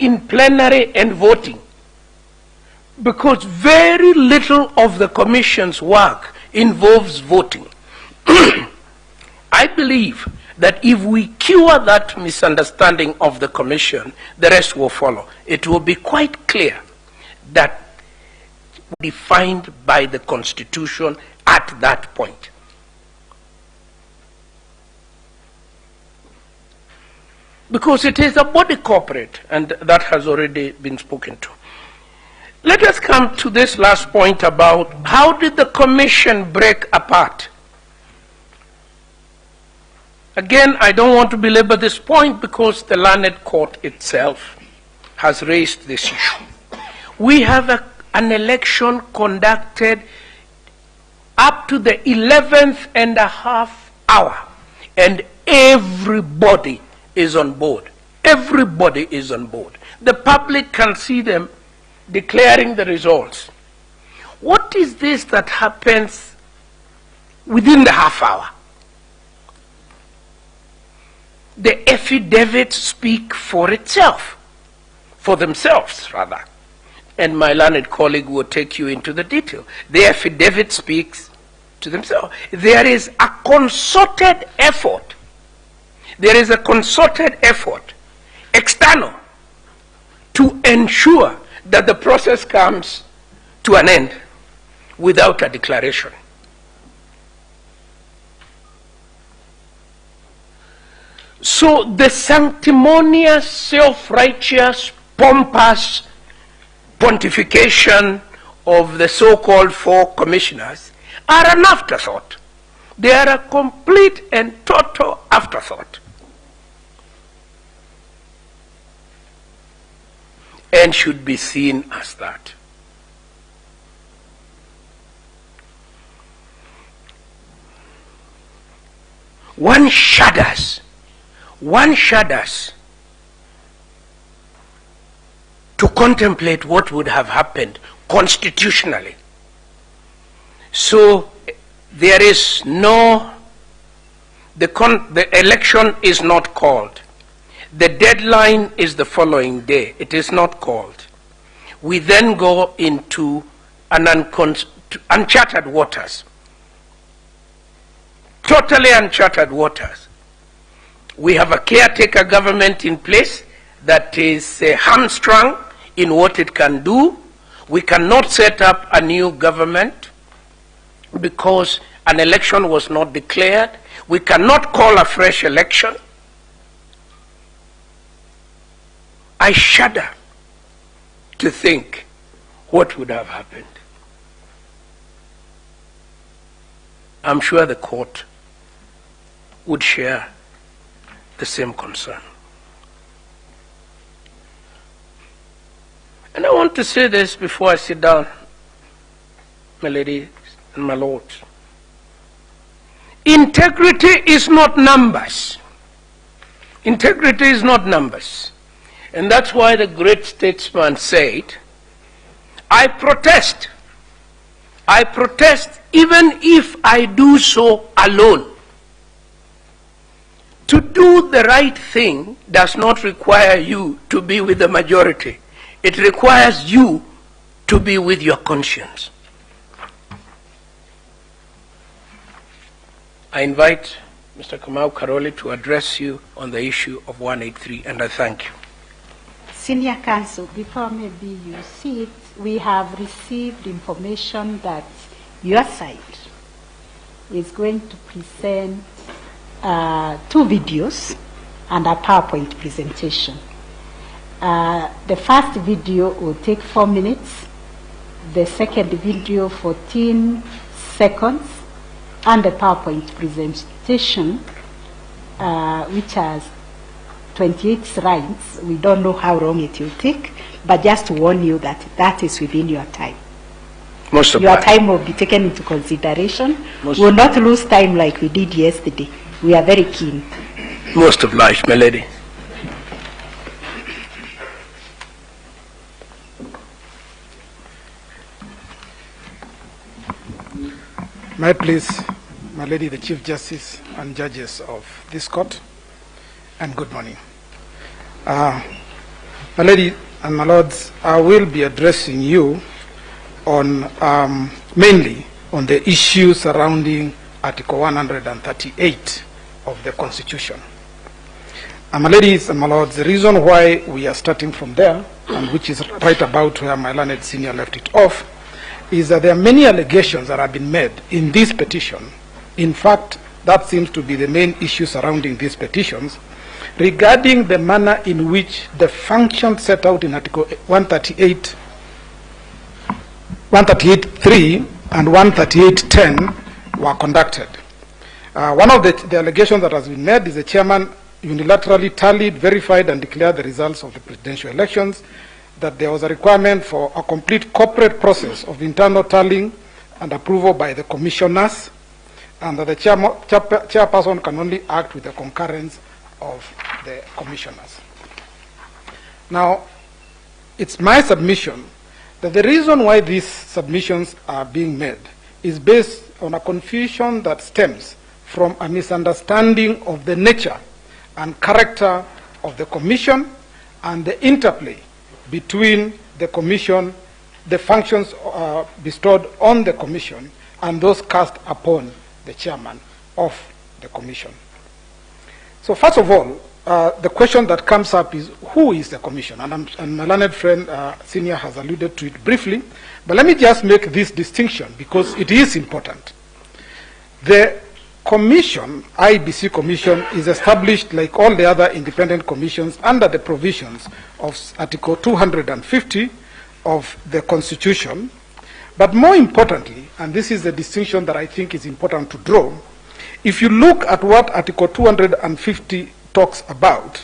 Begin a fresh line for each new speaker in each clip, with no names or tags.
in plenary and voting, because very little of the Commission's work involves voting. I believe that if we cure that misunderstanding of the Commission, the rest will follow. It will be quite clear that defined by the Constitution at that point. Because it is a body corporate, and that has already been spoken to. Let us come to this last point about how did the Commission break apart? Again, I don't want to belabor this point because the learned court itself has raised this issue. We have an election conducted up to the 11th and a half hour, and everybody is on board. Everybody is on board. The public can see them declaring the results. What is this that happens within the half hour? The affidavits speak for itself, for themselves rather. And my learned colleague will take you into the detail. The affidavit speaks to themselves. There is a concerted effort. There is a concerted effort, external, to ensure that the process comes to an end without a declaration. So the sanctimonious, self-righteous, pompous pontification of the so-called 4 commissioners are an afterthought. They are a complete and total afterthought. And should be seen as that. One shudders to contemplate what would have happened constitutionally. So there is no, the election is not called. The deadline is the following day. It is not called. We then go into an uncharted waters. Totally uncharted waters. We have a caretaker government in place that is hamstrung in what it can do. We cannot set up a new government because an election was not declared. We cannot call a fresh election. I shudder to think what would have happened. I'm sure the court would share the same concern. And I want to say this before I sit down, my ladies and my lords. Integrity is not numbers. Integrity is not numbers. And that's why the great statesman said, I protest. I protest even if I do so alone. To do the right thing does not require you to be with the majority. It requires you to be with your conscience. I invite Mr. Kamau Karoli to address you on the issue of 183, and I thank you.
Senior Counsel, before maybe you see it, we have received information that your side is going to present 2 videos and a PowerPoint presentation. The first video will take 4 minutes, the second video 14 seconds, and the PowerPoint presentation, which has 28 slides. We don't know how long it will take, but just to warn you that that is within your time.
Most of
your time will be taken into consideration. We will not lose time like we did yesterday. We are very keen.
Most obliged, my lady.
May I please, my lady, the Chief Justice and judges of this court, and good morning. My lady and my lords, I will be addressing you on mainly on the issue surrounding Article 138 of the Constitution. And my ladies and my lords, the reason why we are starting from there, and which is right about where my learned senior left it off, is that there are many allegations that have been made in this petition. In fact, that seems to be the main issue surrounding these petitions, regarding the manner in which the functions set out in Article 138.3 and 138.10 were conducted. One of the allegations that has been made is the chairman unilaterally tallied, verified, and declared the results of the presidential elections, that there was a requirement for a complete corporate process of internal tallying and approval by the commissioners, and that the chairperson can only act with the concurrence of the commissioners. Now, it's my submission that the reason why these submissions are being made is based on a confusion that stems from a misunderstanding of the nature and character of the commission and the interplay between the commission, the functions bestowed on the commission, and those cast upon the chairman of the commission. So first of all, the question that comes up is, who is the commission? And my learned friend, Senior, has alluded to it briefly, but let me just make this distinction because it is important. The commission, IBC commission, is established like all the other independent commissions under the provisions of Article 250 of the Constitution. But more importantly, and this is the distinction that I think is important to draw, if you look at what Article 250 talks about,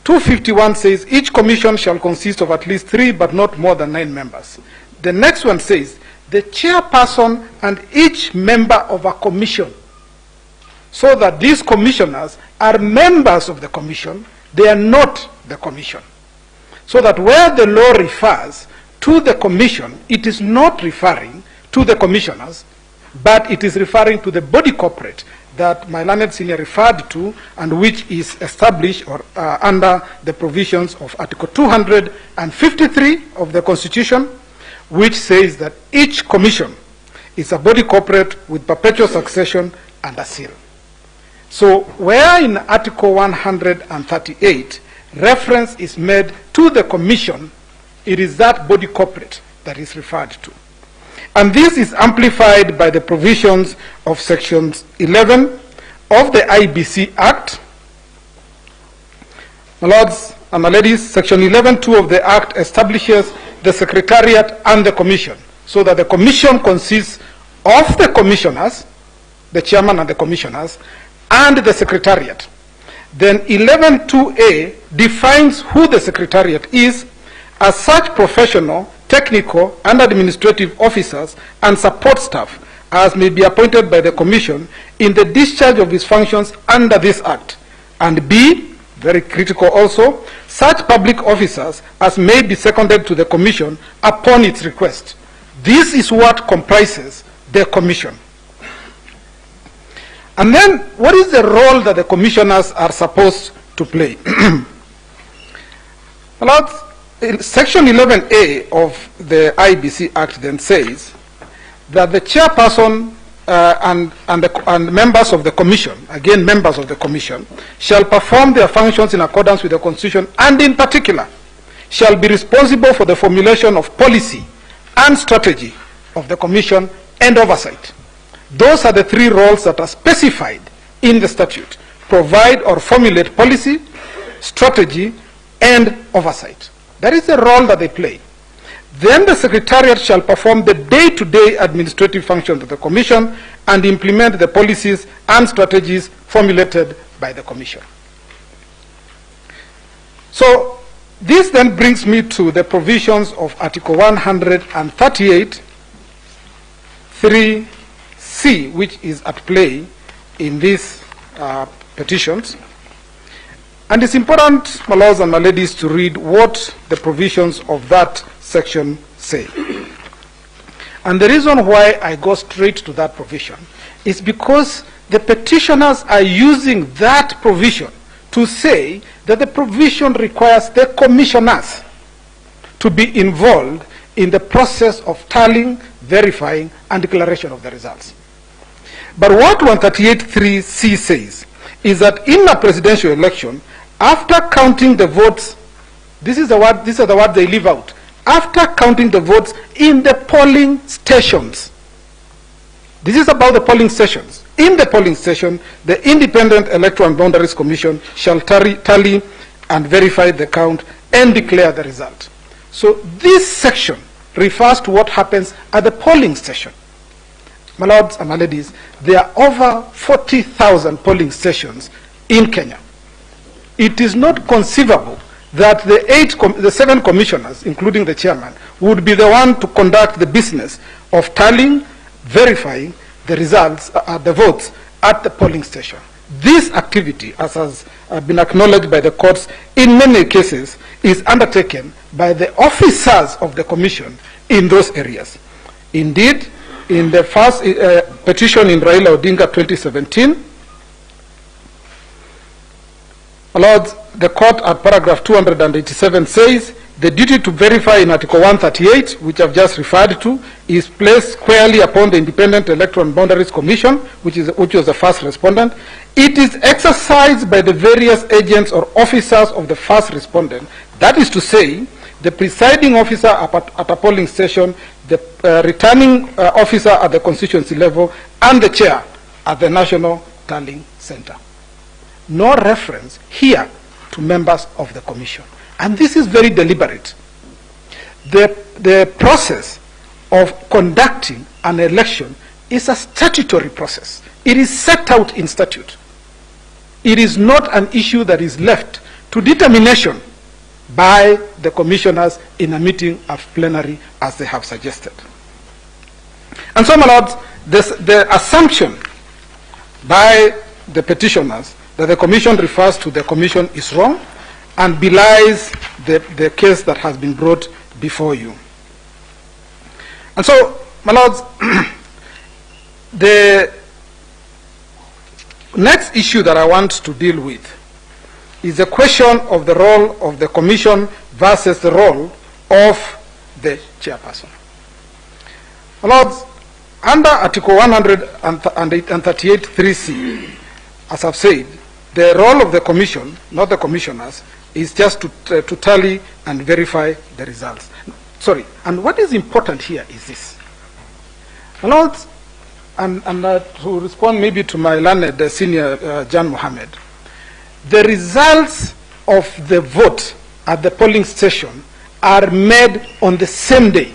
251 says each commission shall consist of at least 3 but not more than 9 members. The next one says the chairperson and each member of a commission, so that these commissioners are members of the commission, they are not the commission. So that where the law refers to the commission, it is not referring to the commissioners, but it is referring to the body corporate that my learned senior referred to, and which is established or under the provisions of Article 253 of the Constitution, which says that each commission is a body corporate with perpetual succession and a seal. So where in Article 138 reference is made to the commission, it is that body corporate that is referred to. And this is amplified by the provisions of Sections 11 of the IBC Act. My lords and my ladies, Section 11.2 of the Act establishes the Secretariat and the Commission, so that the Commission consists of the commissioners, the chairman and the commissioners, and the Secretariat. Then 11.2a defines who the Secretariat is as such professional, technical, and administrative officers and support staff as may be appointed by the Commission in the discharge of its functions under this Act. And B, very critical also, such public officers as may be seconded to the Commission upon its request. This is what comprises the Commission. And then, what is the role that the commissioners are supposed to play? Section 11A of the IBC Act then says that the chairperson and members of the commission, again members of the commission, shall perform their functions in accordance with the Constitution, and in particular shall be responsible for the formulation of policy and strategy of the commission and oversight. Those are the 3 roles that are specified in the statute: provide or formulate policy, strategy, and oversight. That is the role that they play. Then the Secretariat shall perform the day-to-day administrative functions of the Commission and implement the policies and strategies formulated by the Commission. So this then brings me to the provisions of Article 138, 3C, which is at play in these petitions. And it's important, my lords and my ladies, to read what the provisions of that section say. And the reason why I go straight to that provision is because the petitioners are using that provision to say that the provision requires the commissioners to be involved in the process of tallying, verifying, and declaration of the results. But what 138(3)(c) says is that in a presidential election, after counting the votes, these are the words they leave out, after counting the votes in the polling stations. This is about the polling stations. In the polling station, the Independent Electoral and Boundaries Commission shall tally and verify the count and declare the result. So this section refers to what happens at the polling station. My lords and my ladies, there are over 40,000 polling stations in Kenya. It is not conceivable that the 7 commissioners, including the chairman, would be the one to conduct the business of tallying, verifying the results, the votes at the polling station. This activity, as has been acknowledged by the courts in many cases, is undertaken by the officers of the commission in those areas. Indeed, in the first petition in Raila Odinga 2017, Lords, the court at paragraph 287 says, the duty to verify in Article 138, which I've just referred to, is placed squarely upon the Independent Electoral and Boundaries Commission, which was the first respondent. It is exercised by the various agents or officers of the first respondent. That is to say, the presiding officer at a polling station, the returning officer at the constituency level, and the chair at the National Tallying Center. No reference here to members of the commission. And this is very deliberate. The process of conducting an election is a statutory process. It is set out in statute. It is not an issue that is left to determination by the commissioners in a meeting of plenary as they have suggested. And so, my lords, the assumption by the petitioners that the commission refers to the commission is wrong and belies the case that has been brought before you. And so, my lords, the next issue that I want to deal with is the question of the role of the commission versus the role of the chairperson. My lords, under Article 138(3)(c), as I've said, the role of the commission, not the commissioners, is just to tally and verify the results. Sorry, and what is important here is this. My lords, and to respond maybe to my learned senior Jan Mohammed, the results of the vote at the polling station are made on the same day.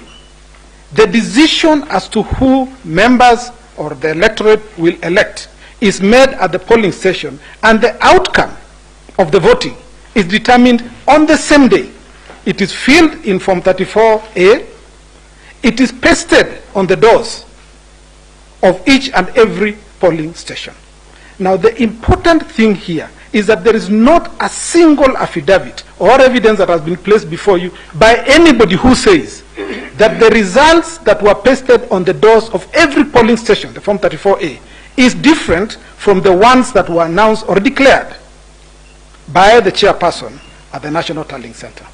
The decision as to who members or the electorate will elect is made at the polling station, and the outcome of the voting is determined on the same day. It is filled in Form 34A. It is pasted on the doors of each and every polling station. Now, the important thing here is that there is not a single affidavit or evidence that has been placed before you by anybody who says that the results that were pasted on the doors of every polling station, the Form 34A, is different from the ones that were announced or declared by the chairperson at the National Tallying Center.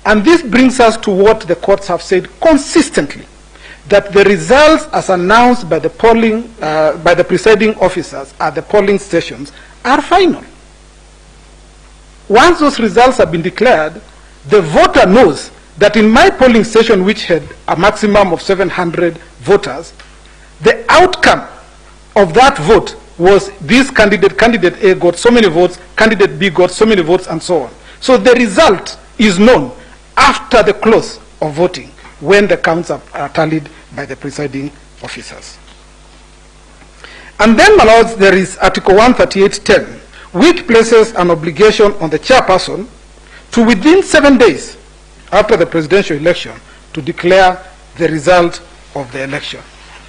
And this brings us to what the courts have said consistently, that the results as announced by the by the presiding officers at the polling stations are final. Once those results have been declared, the voter knows that in my polling station, which had a maximum of 700 voters, the outcome of that vote was this candidate A got so many votes, candidate B got so many votes, and so on. So the result is known after the close of voting, when the counts are tallied by the presiding officers. And then, my lords, there is Article 138(10), which places an obligation on the chairperson to, within 7 days after the presidential election, to declare the result of the election.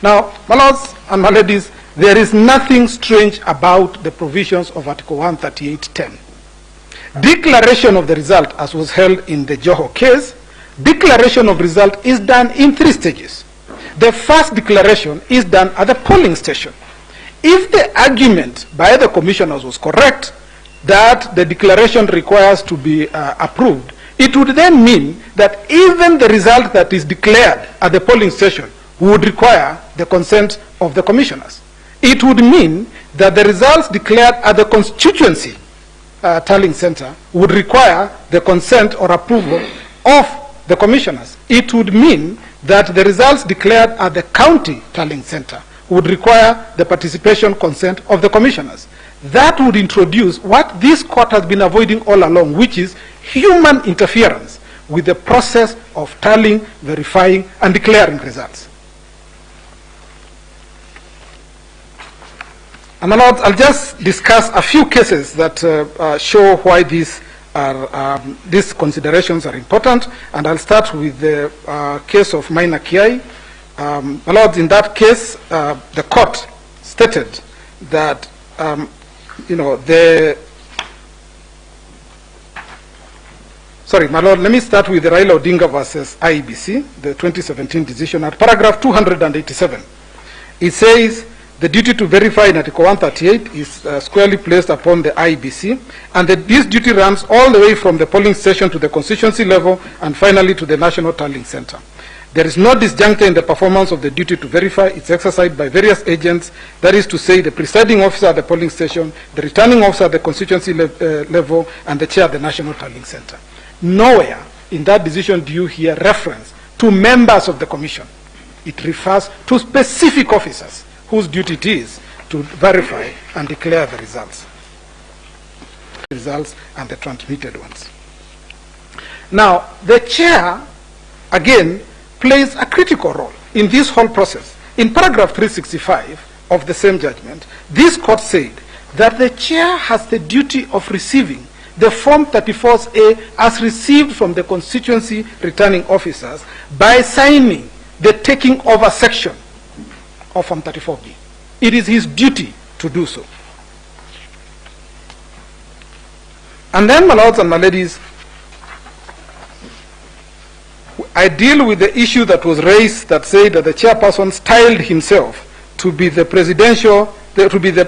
Now, my lords and my ladies, there is nothing strange about the provisions of Article 138(10). Declaration of the result, as was held in the Joho case, declaration of result is done in 3 stages. The first declaration is done at the polling station. If the argument by the commissioners was correct, that the declaration requires to be approved, it would then mean that even the result that is declared at the polling station would require the consent of the commissioners. It would mean that the results declared at the constituency tallying center would require the consent or approval of the commissioners. It would mean that the results declared at the county tallying center would require the participation consent of the commissioners. That would introduce what this court has been avoiding all along, which is human interference with the process of tallying, verifying, and declaring results. And I'll just discuss a few cases that show why these considerations are important, and I'll start with the case of Maina Kiai. My Lord, in that case, the court stated that, my Lord, let me start with the Raila Odinga versus IEBC, the 2017 decision. At paragraph 287, it says, the duty to verify in Article 138 is squarely placed upon the IEBC, and that this duty runs all the way from the polling station to the constituency level and finally to the National Tallying Center. There is no disjuncture in the performance of the duty to verify. It's exercised by various agents, that is to say the presiding officer at the polling station, the returning officer at the constituency level, and the chair at the National Tallying Center. Nowhere in that decision do you hear reference to members of the commission. It refers to specific officers whose duty it is to verify and declare the results and the transmitted ones. Now, the chair, again, plays a critical role in this whole process. In paragraph 365 of the same judgment, this court said that the chair has the duty of receiving the Form 34A as received from the constituency returning officers by signing the taking over section of Form 34B. It is his duty to do so. And then, my lords and my ladies, I deal with the issue that was raised that said that the chairperson styled himself to be the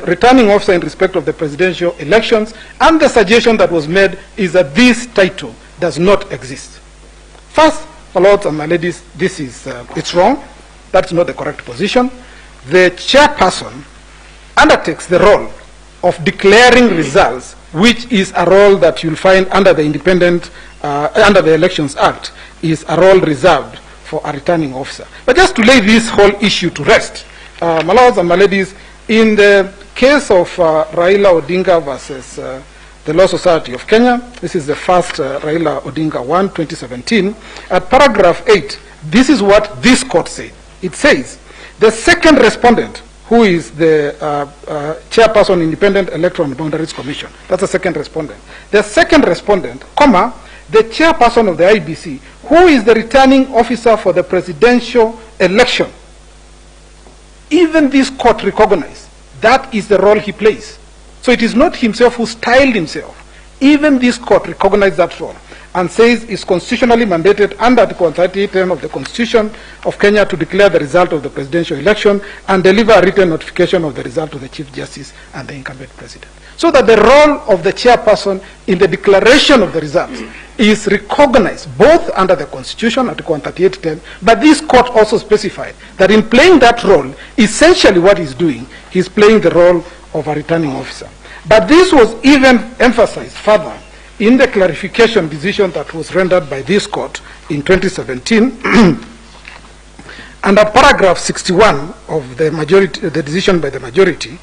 returning officer in respect of the presidential elections, and the suggestion that was made is that this title does not exist. First, my lords and my ladies, this is it's wrong. That's not the correct position. The chairperson undertakes the role of declaring results, which is a role that you'll find under the under the Elections Act, is a role reserved for a returning officer. But just to lay this whole issue to rest, my lords and my ladies, in the case of Raila Odinga versus the Law Society of Kenya, this is the first Raila Odinga 1, 2017, at paragraph 8, this is what this court said. It says, the second respondent, who is the chairperson, Independent Electoral and Boundaries Commission, that's the second respondent. The second respondent, comma, the chairperson of the IBC, who is the returning officer for the presidential election. Even this court recognized that is the role he plays. So it is not himself who styled himself. Even this court recognized that role and says it's constitutionally mandated under Article 38 of the Constitution of Kenya to declare the result of the presidential election and deliver a written notification of the result to the Chief Justice and the incumbent president. So that the role of the chairperson in the declaration of the results is recognized both under the Constitution, Article 38, but this court also specified that in playing that role, essentially what he's doing, he's playing the role of a returning officer. But this was even emphasized further in the clarification decision that was rendered by this court in 2017, under paragraph 61 of the majority, the decision by the majority,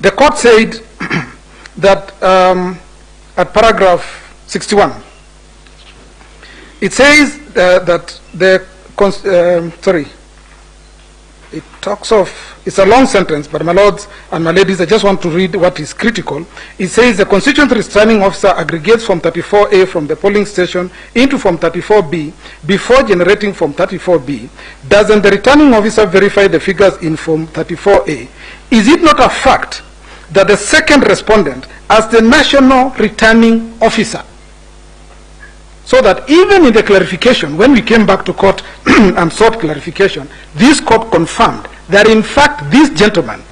the court said that at paragraph 61, it says that the it talks of, it's a long sentence, but my lords and my ladies, I just want to read what is critical. It says the constituent returning officer aggregates Form 34A from the polling station into Form 34B before generating Form 34B. Doesn't the returning officer verify the figures in Form 34A? Is it not a fact that the second respondent, as the national returning officer, so that even in the clarification, when we came back to court and sought clarification, this court confirmed that in fact this gentleman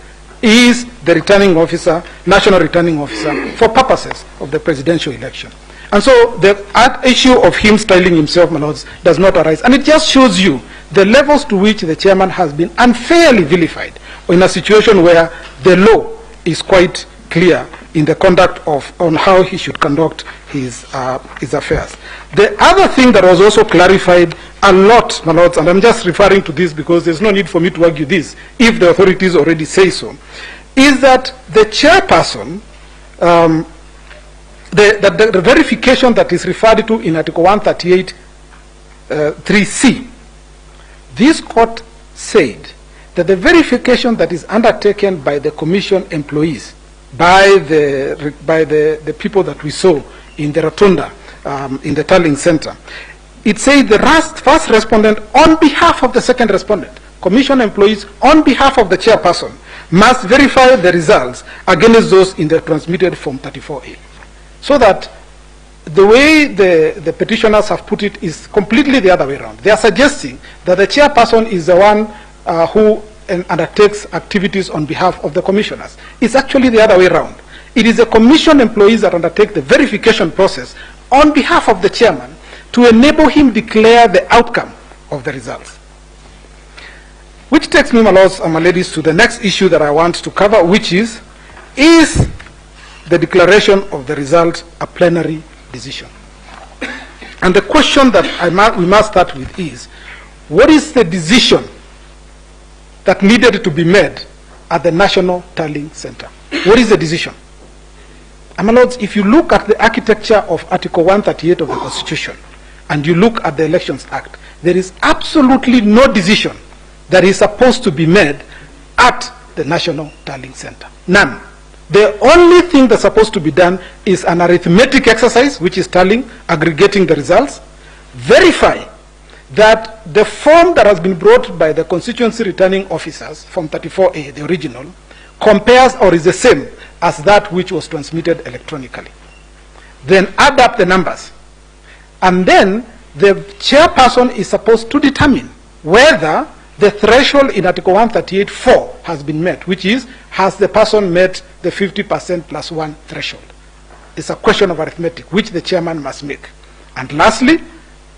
is the returning officer, national returning officer, for purposes of the presidential election. And so the issue of him styling himself, my lords, does not arise. And it just shows you the levels to which the chairman has been unfairly vilified in a situation where the law is quite clear in the conduct of, on how he should conduct his affairs. The other thing that was also clarified a lot, my lords, and I'm just referring to this because there's no need for me to argue this, if the authorities already say so, is that the chairperson, the verification that is referred to in Article 138, 3C, this court said that the verification that is undertaken by the commission employees, by the people that we saw in the rotunda, in the tallying center, it said the first respondent on behalf of the second respondent, commission employees on behalf of the chairperson, must verify the results against those in the transmitted Form 34A. So that the way the petitioners have put it is completely the other way around. They are suggesting that the chairperson is the one who undertakes activities on behalf of the commissioners. It's actually the other way around. It is the commission employees that undertake the verification process on behalf of the chairman to enable him declare the outcome of the results. Which takes me, my lords and my ladies, to the next issue that I want to cover, which is the declaration of the result a plenary decision? And the question that we must start with is, what is the decision that needed to be made at the National Tallying Center? What is the decision? And my lords, if you look at the architecture of Article 138 of the Constitution, and you look at the Elections Act, there is absolutely no decision that is supposed to be made at the National Tallying Center. None. The only thing that's supposed to be done is an arithmetic exercise, which is tallying, aggregating the results, verify that the form that has been brought by the constituency returning officers, Form 34A, the original, compares or is the same as that which was transmitted electronically. Then add up the numbers. And then the chairperson is supposed to determine whether the threshold in Article 138(4) has been met, which is, has the person met the 50% plus 1 threshold? It's a question of arithmetic, which the chairman must make. And lastly,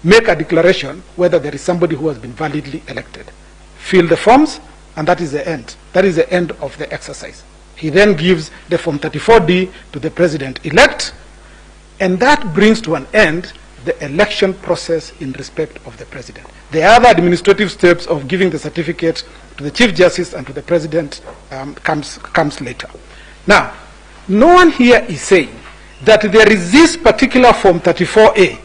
make a declaration whether there is somebody who has been validly elected. Fill the forms, and that is the end. That is the end of the exercise. He then gives the Form 34D to the president-elect, and that brings to an end the election process in respect of the president. The other administrative steps of giving the certificate to the Chief Justice and to the President comes later. Now, no one here is saying that there is this particular Form 34A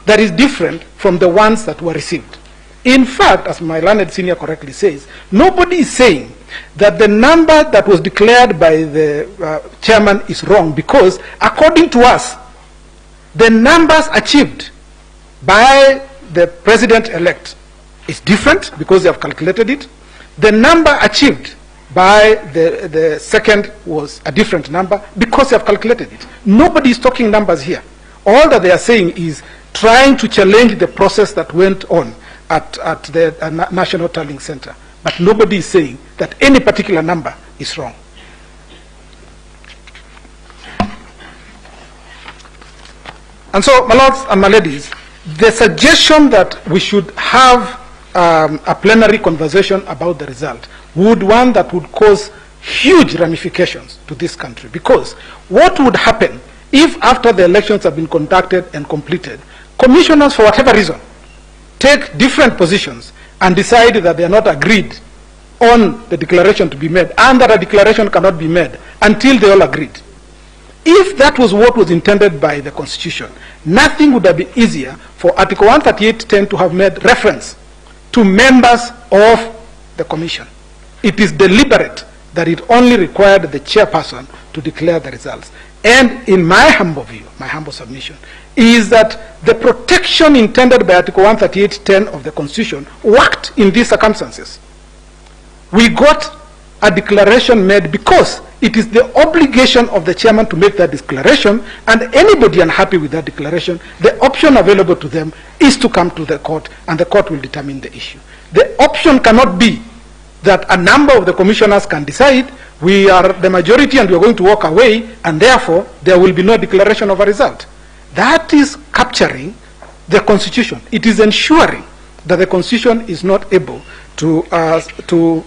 that is different from the ones that were received. In fact, as my learned senior correctly says, nobody is saying that the number that was declared by the chairman is wrong, because according to us, the numbers achieved by the president-elect is different because they have calculated it. The number achieved by the second was a different number because they have calculated it. Nobody is talking numbers here. All that they are saying is trying to challenge the process that went on at the National Tallying Center. But nobody is saying that any particular number is wrong. And so, my lords and my ladies, the suggestion that we should have a plenary conversation about the result would one that would cause huge ramifications to this country. Because what would happen if after the elections have been conducted and completed, commissioners, for whatever reason, take different positions and decide that they are not agreed on the declaration to be made, and that a declaration cannot be made until they all agreed? If that was what was intended by the Constitution, nothing would have been easier for Article 138(10) to have made reference to members of the Commission. It is deliberate that it only required the chairperson to declare the results. And in my humble view, my humble submission, is that the protection intended by Article 138(10) of the Constitution worked in these circumstances. We got a declaration made because it is the obligation of the chairman to make that declaration, and anybody unhappy with that declaration, the option available to them is to come to the court, and the court will determine the issue. The option cannot be that a number of the commissioners can decide, we are the majority and we are going to walk away, and therefore there will be no declaration of a result. That is capturing the Constitution. It is ensuring that the Constitution is not able to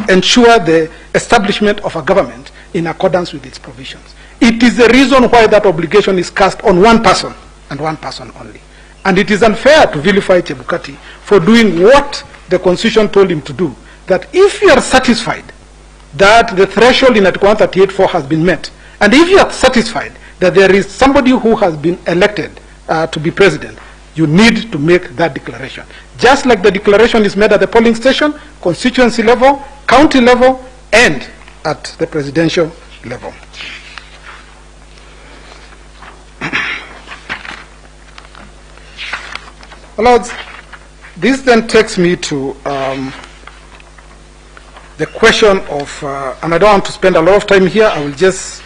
ensure the establishment of a government in accordance with its provisions. It is the reason why that obligation is cast on one person and one person only. And it is unfair to vilify Chebukati for doing what the Constitution told him to do. That if you are satisfied that the threshold in Article 138.4 has been met, and if you are satisfied that there is somebody who has been elected to be president, you need to make that declaration. Just like the declaration is made at the polling station, constituency level, county level, and at the presidential level. Lords, this then takes me to the question of, and I don't want to spend a lot of time here, I will just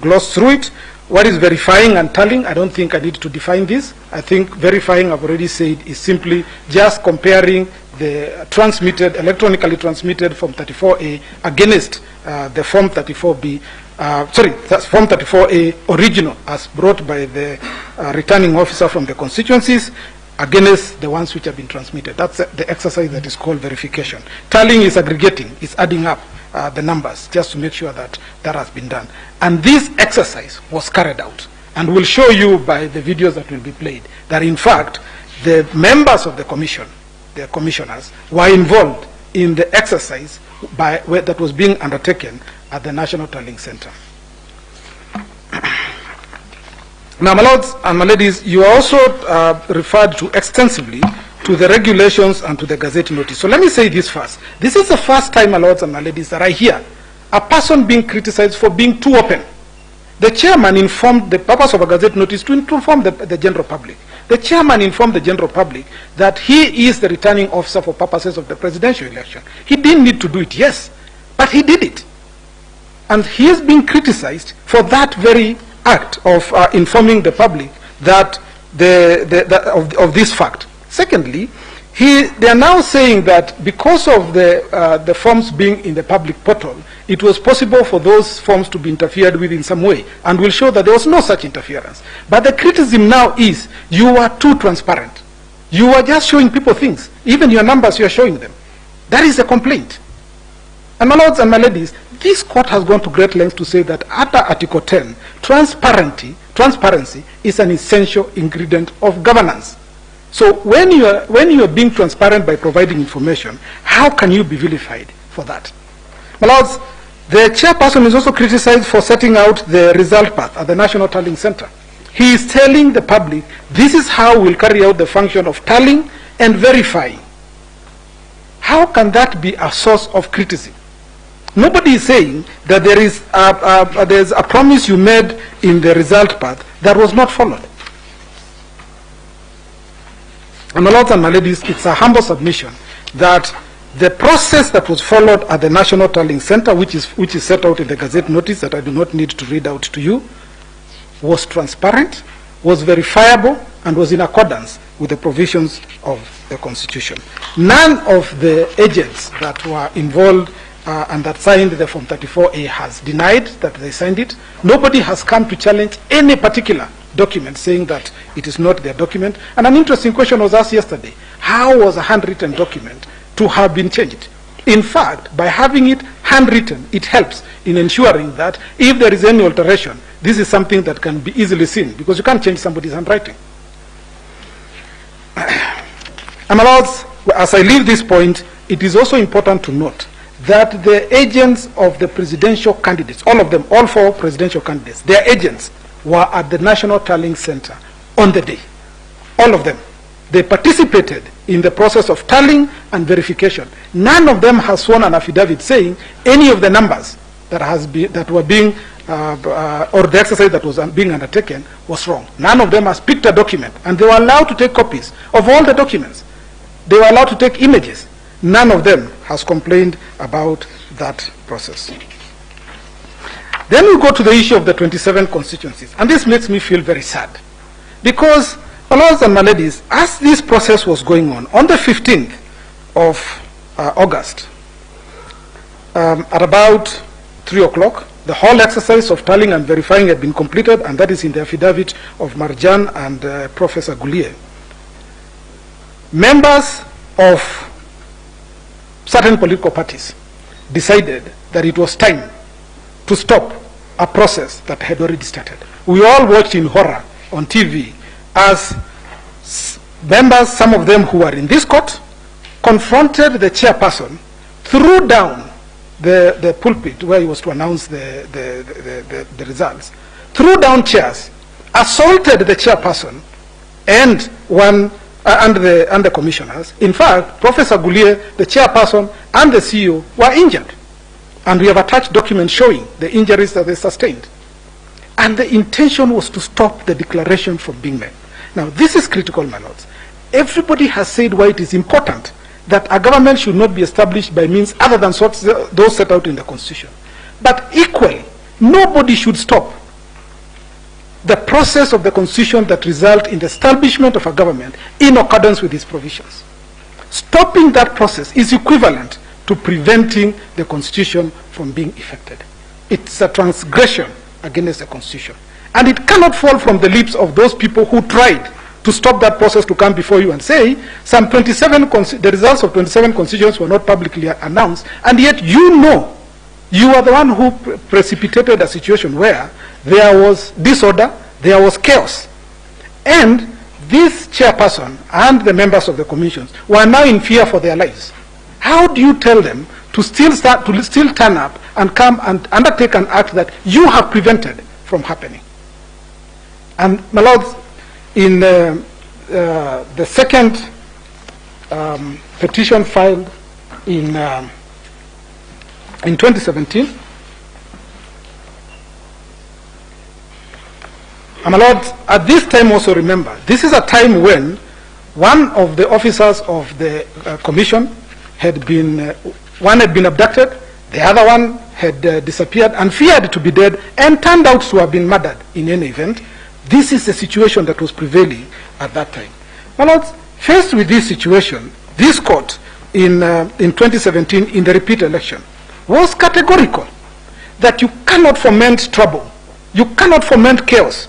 gloss through it. What is verifying and tallying? I don't think I need to define this. I think verifying, I've already said, is simply just comparing the transmitted, electronically transmitted Form 34A against the Form 34B, Form 34A original as brought by the returning officer from the constituencies against the ones which have been transmitted. That's the exercise that is called verification. Tallying is aggregating, is adding up the numbers just to make sure that that has been done. And this exercise was carried out. And we'll show you by the videos that will be played that in fact the members of the commission, the commissioners, were involved in the exercise that was being undertaken at the National Tallying Center. Now, my lords and my ladies, you are also referred to extensively to the regulations and to the Gazette notice. So let me say this first. This is the first time, my lords and my ladies, that I hear a person being criticized for being too open. The chairman informed the purpose of a Gazette notice to inform the general public. The chairman informed the general public that he is the returning officer for purposes of the presidential election. He didn't need to do it, yes, but he did it. And he is being criticized for that very act of informing the public that of this fact. Secondly, they are now saying that because of the forms being in the public portal, it was possible for those forms to be interfered with in some way, and we'll show that there was no such interference. But the criticism now is you are too transparent. You are just showing people things. Even your numbers, you are showing them. That is a complaint. And my lords and my ladies, this court has gone to great lengths to say that under Article 10, transparency is an essential ingredient of governance. So when you are being transparent by providing information, how can you be vilified for that? My lords, the chairperson is also criticized for setting out the result path at the National Tallying Center. He is telling the public, this is how we'll carry out the function of tallying and verifying. How can that be a source of criticism? Nobody is saying that there's a promise you made in the result path that was not followed. And my lords and my ladies, it's a humble submission that the process that was followed at the National Tallying Center, which is set out in the Gazette notice that I do not need to read out to you, was transparent, was verifiable, and was in accordance with the provisions of the Constitution. None of the agents that were involved and that signed the Form 34A has denied that they signed it. Nobody has come to challenge any particular document saying that it is not their document. And an interesting question was asked yesterday. How was a handwritten document to have been changed? In fact, by having it handwritten, it helps in ensuring that if there is any alteration, this is something that can be easily seen, because you can't change somebody's handwriting. And my lords, as I leave this point, it is also important to note that the agents of the presidential candidates, all of them, all four presidential candidates, their agents were at the National Tallying Center on the day. All of them. They participated in the process of tallying and verification. None of them has sworn an affidavit saying any of the numbers that were being, or the exercise that was being undertaken was wrong. None of them has picked a document, and they were allowed to take copies of all the documents. They were allowed to take images. None of them has complained about that process. Then we go to the issue of the 27 constituencies, and this makes me feel very sad, because, my lords and my ladies, as this process was going on the 15th of August, at about 3 o'clock, the whole exercise of tallying and verifying had been completed, and that is in the affidavit of Marjan and Professor Goulier. Members of certain political parties decided that it was time to stop a process that had already started. We all watched in horror on TV as members, some of them who were in this court, confronted the chairperson, threw down the pulpit where he was to announce the results, threw down chairs, assaulted the chairperson and the commissioners. In fact, Professor Goulier, the chairperson, and the CEO were injured. And we have attached documents showing the injuries that they sustained. And the intention was to stop the declaration from being made. Now, this is critical, my lords. Everybody has said why it is important that a government should not be established by means other than those set out in the Constitution. But equally, nobody should stop the process of the Constitution that result in the establishment of a government in accordance with its provisions. Stopping that process is equivalent to preventing the Constitution from being effected. It's a transgression against the Constitution. And it cannot fall from the lips of those people who tried to stop that process to come before you and say, the results of 27 constituents were not publicly announced, and yet you know, you are the one who precipitated a situation where there was disorder, there was chaos. And this chairperson and the members of the commissions were now in fear for their lives. How do you tell them to still turn up and come and undertake an act that you have prevented from happening? And my lords, in the second petition filed in 2017, and my lords, at this time also remember, this is a time when one of the officers of the commission had been, one had been abducted, the other one had disappeared and feared to be dead and turned out to have been murdered in any event. This is the situation that was prevailing at that time. My lords, faced with this situation, this court in 2017 in the repeat election was categorical that you cannot foment trouble, you cannot foment chaos,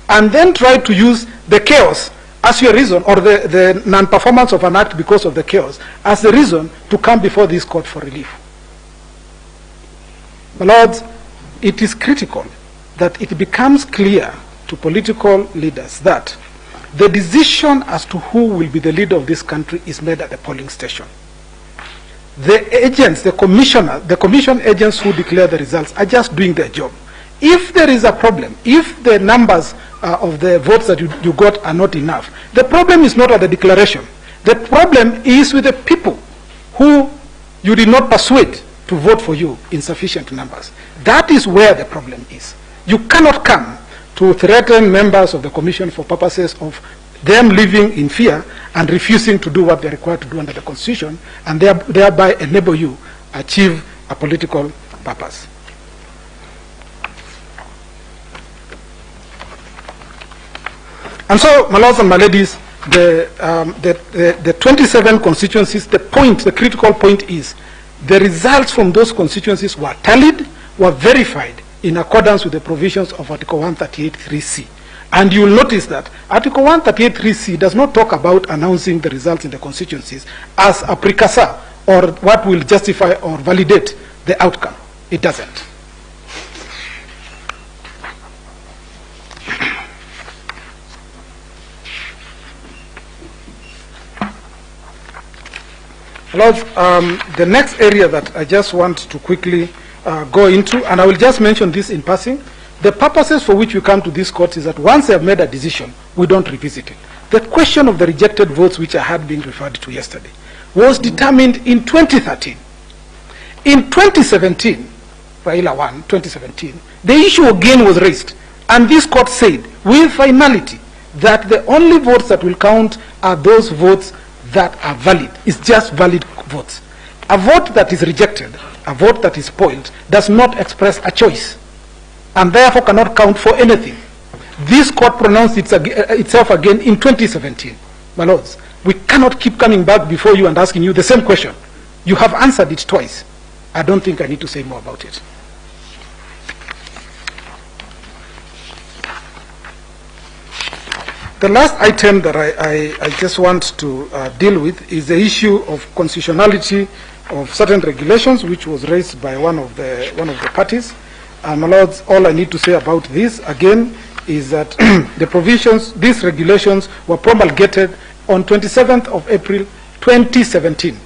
and then try to use the chaos as your reason, or the non-performance of an act because of the chaos, as the reason to come before this court for relief. My lords, it is critical that it becomes clear to political leaders that the decision as to who will be the leader of this country is made at the polling station. The agents, the commission agents who declare the results are just doing their job. If there is a problem, if the numbers of the votes that you got are not enough, the problem is not at the declaration. The problem is with the people who you did not persuade to vote for you in sufficient numbers. That is where the problem is. You cannot come to threaten members of the commission for purposes of them living in fear and refusing to do what they're required to do under the Constitution, and thereby enable you achieve a political purpose. And so, my lords and my ladies, the 27 constituencies, the critical point is, the results from those constituencies were tallied, were verified in accordance with the provisions of Article 138(3)(c). And you will notice that Article 138(3)(c) does not talk about announcing the results in the constituencies as a precursor or what will justify or validate the outcome. It doesn't. Lords, the next area that I just want to quickly go into, and I will just mention this in passing, the purposes for which we come to this court is that once they have made a decision, we don't revisit it. The question of the rejected votes, which I had been referred to yesterday, was determined in 2013. In 2017, Raila won, 2017, the issue again was raised, and this court said with finality that the only votes that will count are those votes that are valid. It's just valid votes. A vote that is rejected, a vote that is spoiled, does not express a choice, and therefore cannot count for anything. This court pronounced itself again in 2017. My lords, we cannot keep coming back before you and asking you the same question. You have answered it twice, I don't think I need to say more about it. The last item that I just want to deal with is the issue of constitutionality of certain regulations, which was raised by one of the parties. And my lords, all I need to say about this again is that the provisions, these regulations, were promulgated on 27th of April 2017.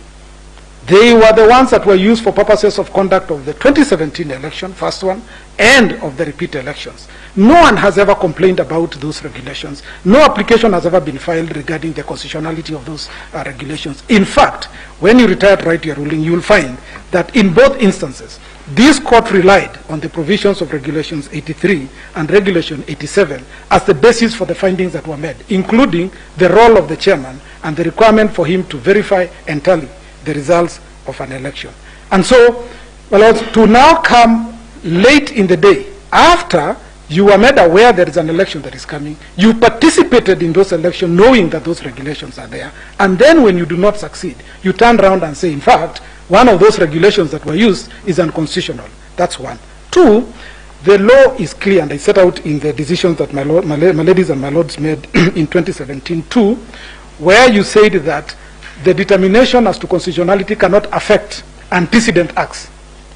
They were the ones that were used for purposes of conduct of the 2017 election, first one, and of the repeat elections. No one has ever complained about those regulations. No application has ever been filed regarding the constitutionality of those regulations. In fact, when you retire to write your ruling, you will find that in both instances, this court relied on the provisions of Regulations 83 and Regulation 87 as the basis for the findings that were made, including the role of the chairman and the requirement for him to verify and tally the results of an election. And so, well, to now come late in the day, after you were made aware there is an election that is coming, you participated in those elections knowing that those regulations are there, and then when you do not succeed, you turn around and say, in fact, one of those regulations that were used is unconstitutional. That's one. Two, the law is clear, and I set out in the decisions that my ladies and my lords made in 2017 too, where you said that the determination as to constitutionality cannot affect antecedent acts.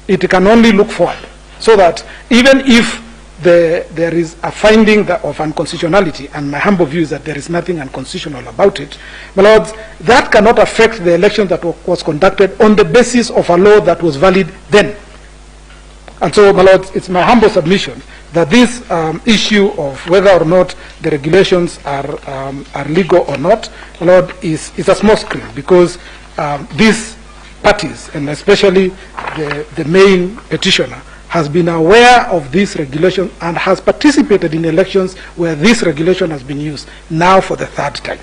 It can only look forward. So that even if there is a finding of unconstitutionality, and my humble view is that there is nothing unconstitutional about it, my lords, that cannot affect the election that was conducted on the basis of a law that was valid then. And so, my lords, it's my humble submission that this issue of whether or not the regulations are legal or not, my lord, is a small screen, because these parties, and especially the main petitioner, has been aware of this regulation and has participated in elections where this regulation has been used now for the third time.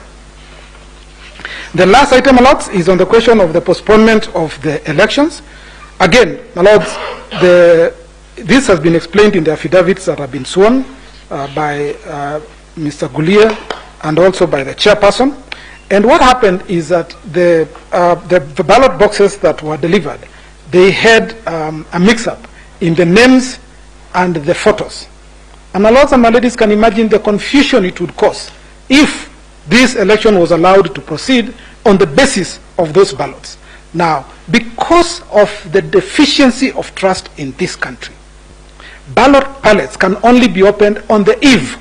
The last item, my lords, is on the question of the postponement of the elections. Again, my lords, this has been explained in the affidavits that have been sworn by Mr. Gulia and also by the chairperson. And what happened is that the ballot boxes that were delivered, they had a mix-up in the names and the photos. And my lords and my ladies can imagine the confusion it would cause if this election was allowed to proceed on the basis of those ballots. Now, because of the deficiency of trust in this country, ballot pallets can only be opened on the eve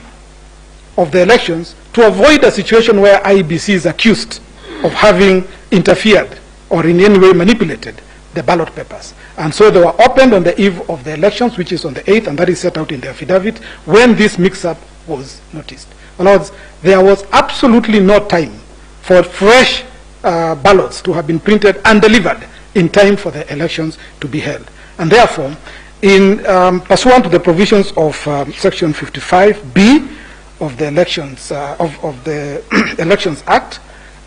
of the elections to avoid a situation where IEBC is accused of having interfered or in any way manipulated the ballot papers. And so they were opened on the eve of the elections, which is on the 8th, and that is set out in the affidavit, when this mix-up was noticed. In other words, there was absolutely no time for fresh ballots to have been printed and delivered in time for the elections to be held. And therefore, in pursuant to the provisions of Section 55B of the Elections of the Elections Act,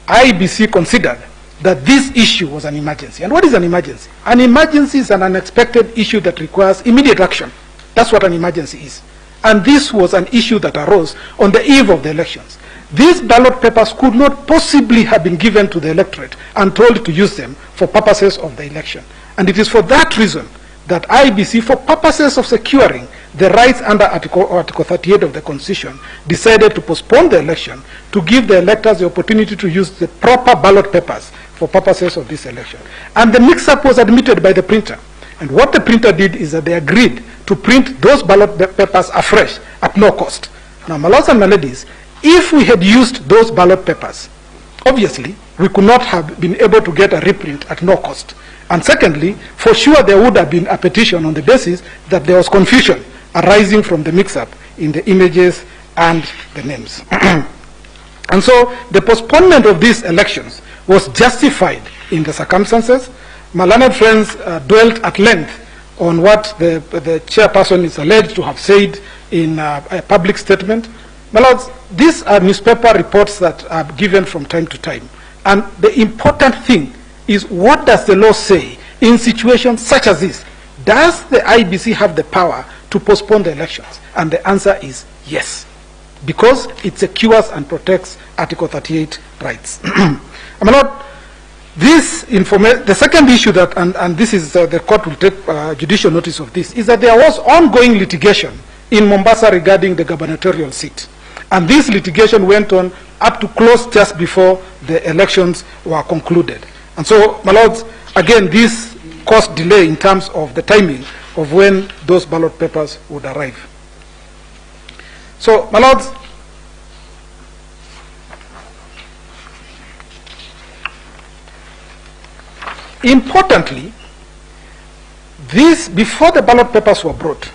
IEBC considered that this issue was an emergency. And what is an emergency? An emergency is an unexpected issue that requires immediate action. That's what an emergency is. And this was an issue that arose on the eve of the elections. These ballot papers could not possibly have been given to the electorate and told to use them for purposes of the election. And it is for that reason that IEBC, for purposes of securing the rights under Article 38 of the Constitution, decided to postpone the election to give the electors the opportunity to use the proper ballot papers for purposes of this election. And the mix-up was admitted by the printer. And what the printer did is that they agreed to print those ballot papers afresh at no cost. Now, my lords and my ladies, if we had used those ballot papers, obviously, we could not have been able to get a reprint at no cost. And secondly, for sure there would have been a petition on the basis that there was confusion arising from the mix-up in the images and the names. And so the postponement of these elections was justified in the circumstances. My learned friends dwelt at length on what the chairperson is alleged to have said in a public statement. My lords, these are newspaper reports that are given from time to time. And the important thing is, what does the law say in situations such as this? Does the IEBC have the power to postpone the elections? And the answer is yes, because it secures and protects Article 38 rights. My lord, The second issue that, and this is the court will take judicial notice of this, is that there was ongoing litigation in Mombasa regarding the gubernatorial seat. And this litigation went on up to close just before the elections were concluded. And so, my lords, again, this caused delay in terms of the timing of when those ballot papers would arrive. So, my lords, importantly, before the ballot papers were brought,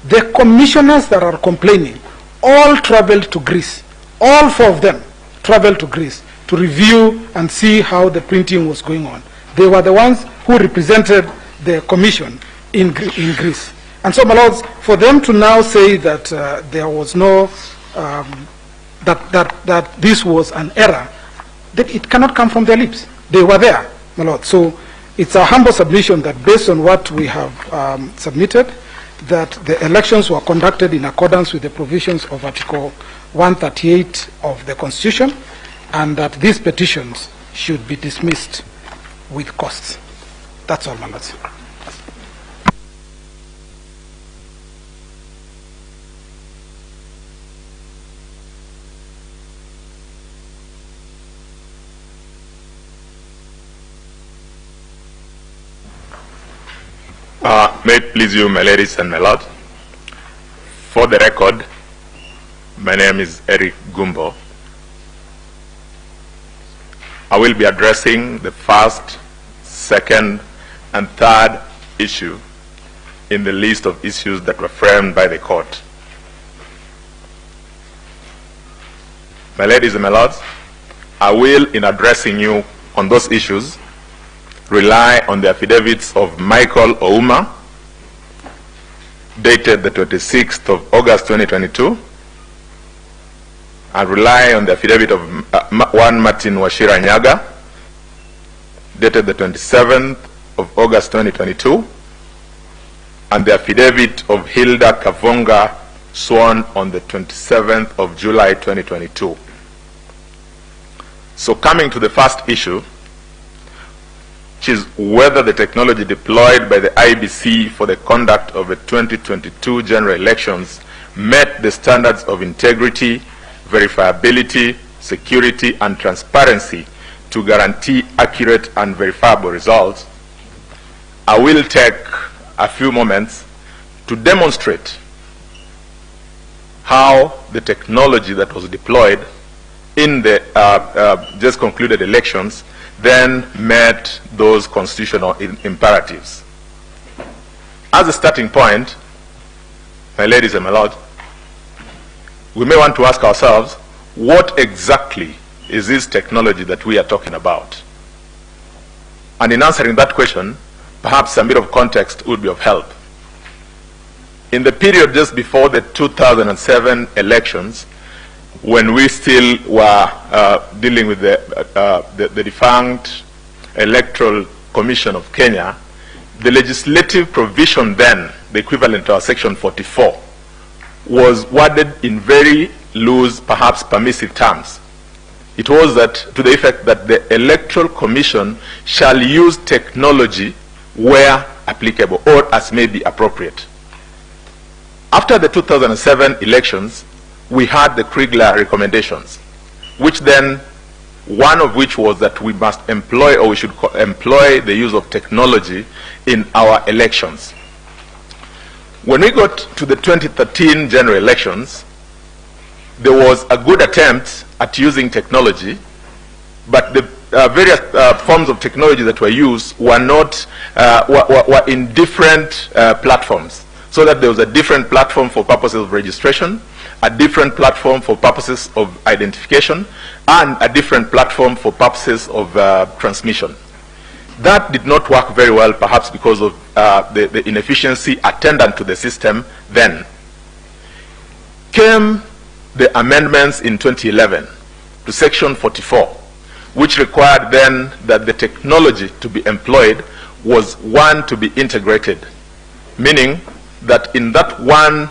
the commissioners that are complaining all traveled to Greece. All 4 of them traveled to Greece to review and see how the printing was going on. They were the ones who represented the commission in Greece. And so, my lords, for them to now say that there was no, that this was an error, that it cannot come from their lips. They were there, my lords. So it's a humble submission that based on what we have submitted, that the elections were conducted in accordance with the provisions of Article 138 of the Constitution, and that these petitions should be dismissed with costs. That's all, my lords.
May it please you, my ladies and my lords. For the record, my name is Eric Gumbo. I will be addressing the first, second, and third issue in the list of issues that were framed by the court. My ladies and my lords, I will, in addressing you on those issues, rely on the affidavits of Michael Ouma, dated the 26th of August 2022, and rely on the affidavit of one Martin Wachira Nyaga, dated the 27th of August 2022, and the affidavit of Hilda Kavonga, sworn on the 27th of July 2022. So coming to the first issue, which is whether the technology deployed by the IBC for the conduct of the 2022 general elections met the standards of integrity, verifiability, security, and transparency to guarantee accurate and verifiable results. I will take a few moments to demonstrate how the technology that was deployed in the just concluded elections then met those constitutional imperatives. As a starting point, my ladies and my lords, we may want to ask ourselves, what exactly is this technology that we are talking about? And in answering that question, perhaps a bit of context would be of help. In the period just before the 2007 elections, when we still were dealing with the defunct Electoral Commission of Kenya, the legislative provision then, the equivalent to our Section 44, was worded in very loose, perhaps permissive terms. It was that to the effect that the Electoral Commission shall use technology where applicable or as may be appropriate. After the 2007 elections, we had the Kriegler recommendations, which then, one of which was that we must employ, or we should employ the use of technology in our elections. When we got to the 2013 general elections, there was a good attempt at using technology, but the various forms of technology that were used were not, were in different platforms, so that there was a different platform for purposes of registration, a different platform for purposes of identification, and a different platform for purposes of transmission. That did not work very well, perhaps because of the inefficiency attendant to the system then. Came the amendments in 2011 to Section 44, which required then that the technology to be employed was one to be integrated, meaning that in that one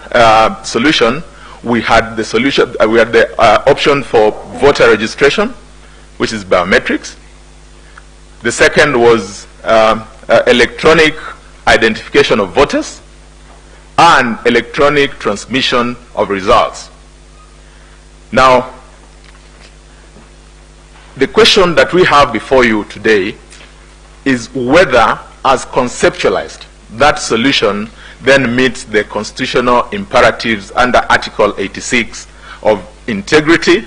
solution, we had the solution, we had the option for voter registration, which is biometrics. The second was electronic identification of voters and electronic transmission of results. Now, the question that we have before you today is whether, as conceptualized, that solution then meets the constitutional imperatives under Article 86 of integrity,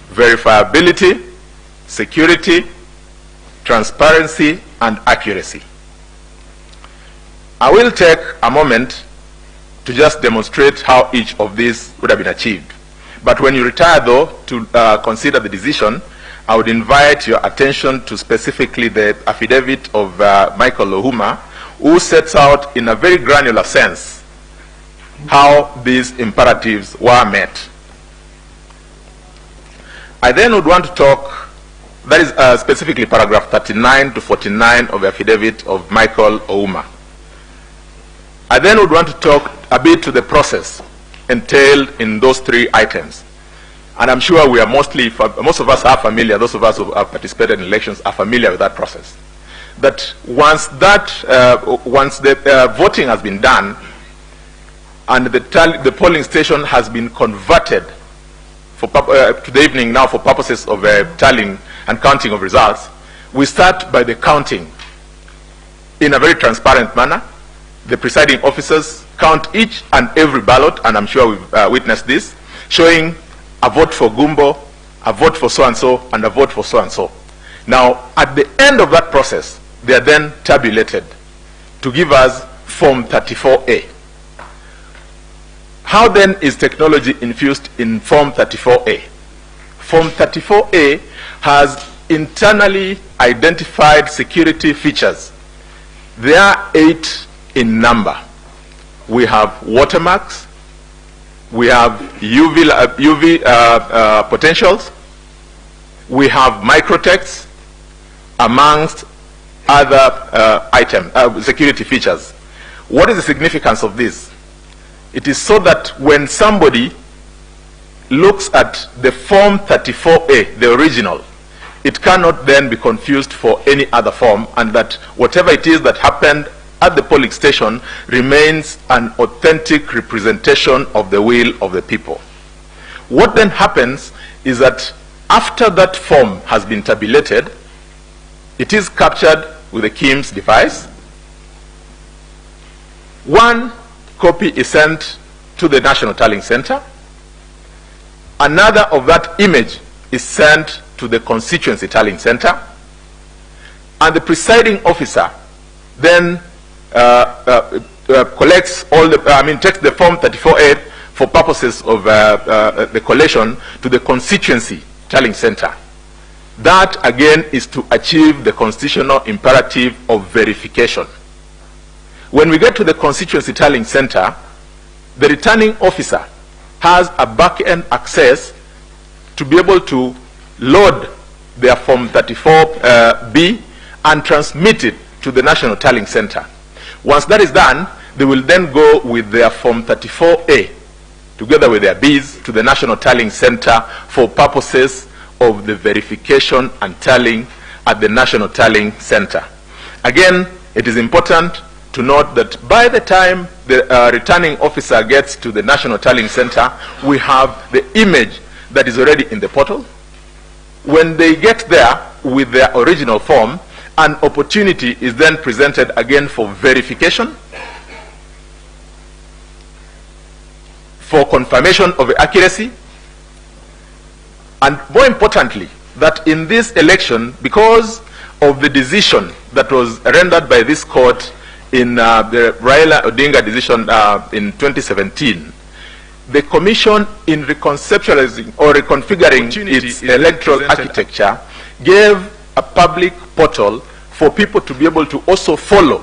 verifiability, security, transparency, and accuracy. I will take a moment to just demonstrate how each of these would have been achieved. But when you retire, though, to consider the decision, I would invite your attention to specifically the affidavit of Michael Lohuma, who sets out in a very granular sense how these imperatives were met. I then would want to talk, that is specifically paragraph 39 to 49 of the affidavit of Michael Ouma. I then would want to talk a bit to the process entailed in those three items. And I'm sure we are most of us are familiar, those of us who have participated in elections are familiar with that process. That once the voting has been done and the polling station has been converted for to the evening now for purposes of tallying and counting of results, we start by the counting in a very transparent manner. The presiding officers count each and every ballot, and I'm sure we've witnessed this, showing a vote for Gumbo, a vote for so-and-so, and a vote for so-and-so. Now, at the end of that process, they are then tabulated to give us Form 34A. How then is technology infused in Form 34A? Form 34A has internally identified security features. There are 8 in number. We have watermarks, we have UV potentials, we have microtext, amongst other security features. What is the significance of this? It is so that when somebody looks at the Form 34A, the original, it cannot then be confused for any other form, and that whatever it is that happened at the polling station remains an authentic representation of the will of the people. What then happens is that after that form has been tabulated, it is captured with a KIMS device. One copy is sent to the National Tallying Center. Another of that image is sent to the Constituency Tallying Center. And the presiding officer then collects all the, takes the Form 34A for purposes of the collation to the Constituency Tallying Center. That again is to achieve the constitutional imperative of verification. When we get to the Constituency Tallying Center, the returning officer has a back-end access to be able to load their Form 34B and transmit it to the National Tallying Center. Once that is done, they will then go with their Form 34A together with their Bs to the National Tallying Center for purposes of the verification and tallying at the National Tallying Center. Again, it is important to note that by the time the returning officer gets to the National Tallying Center, we have the image that is already in the portal. When they get there with their original form, an opportunity is then presented again for verification, for confirmation of accuracy, and more importantly, that in this election, because of the decision that was rendered by this court in the Raila Odinga decision in 2017, the Commission, in reconceptualizing or reconfiguring its electoral architecture, gave a public portal for people to be able to also follow,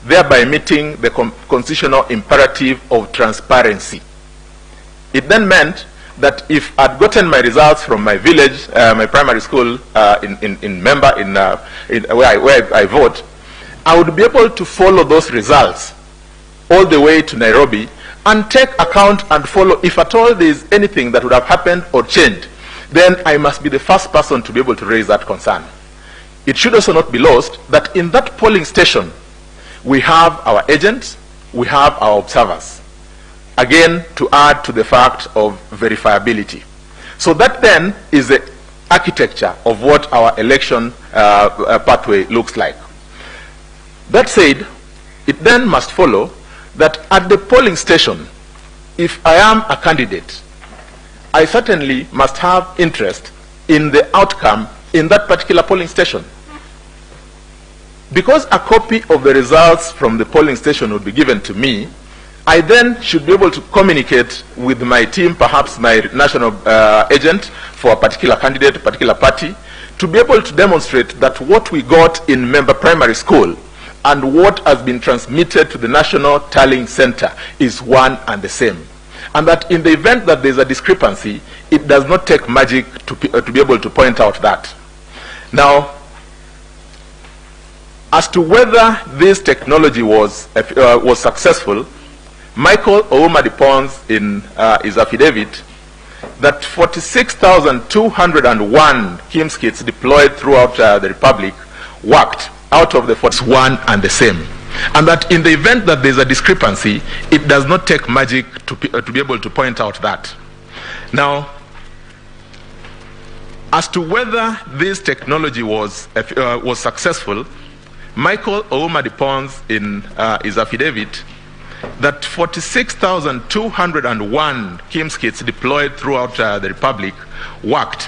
thereby meeting the constitutional imperative of transparency. It then meant that if I'd gotten my results from my village, my primary school in Member, where I vote, I would be able to follow those results all the way to Nairobi and take account and follow if at all there is anything that would have happened or changed. Then I must be the first person to be able to raise that concern. it should also not be lost that in that polling station, we have our agents, we have our observers. Again, to add to the fact of verifiability. So that then is the architecture of what our election pathway looks like. That said, it then must follow that at the polling station, if I am a candidate, I certainly must have interest in the outcome in that particular polling station. Because a copy of the results from the polling station would be given to me, I then should be able to communicate with my team, perhaps my national agent for a particular candidate, a particular party, to be able to demonstrate that what we got in member primary school and what has been transmitted to the National Tallying Center is one and the same. And that in the event that there's a discrepancy, it does not take magic to be able to point out that. Now, as to whether this technology was successful, Michael Ouma-Dipons in his affidavit that 46,201 KIMS kits deployed throughout the Republic worked out of the 41 and the same. And that in the event that there's a discrepancy, it does not take magic to be able to point out that. Now, as to whether this technology was successful, Michael Ouma-Dipons in his affidavit that 46,201 KIMS kits deployed throughout the Republic worked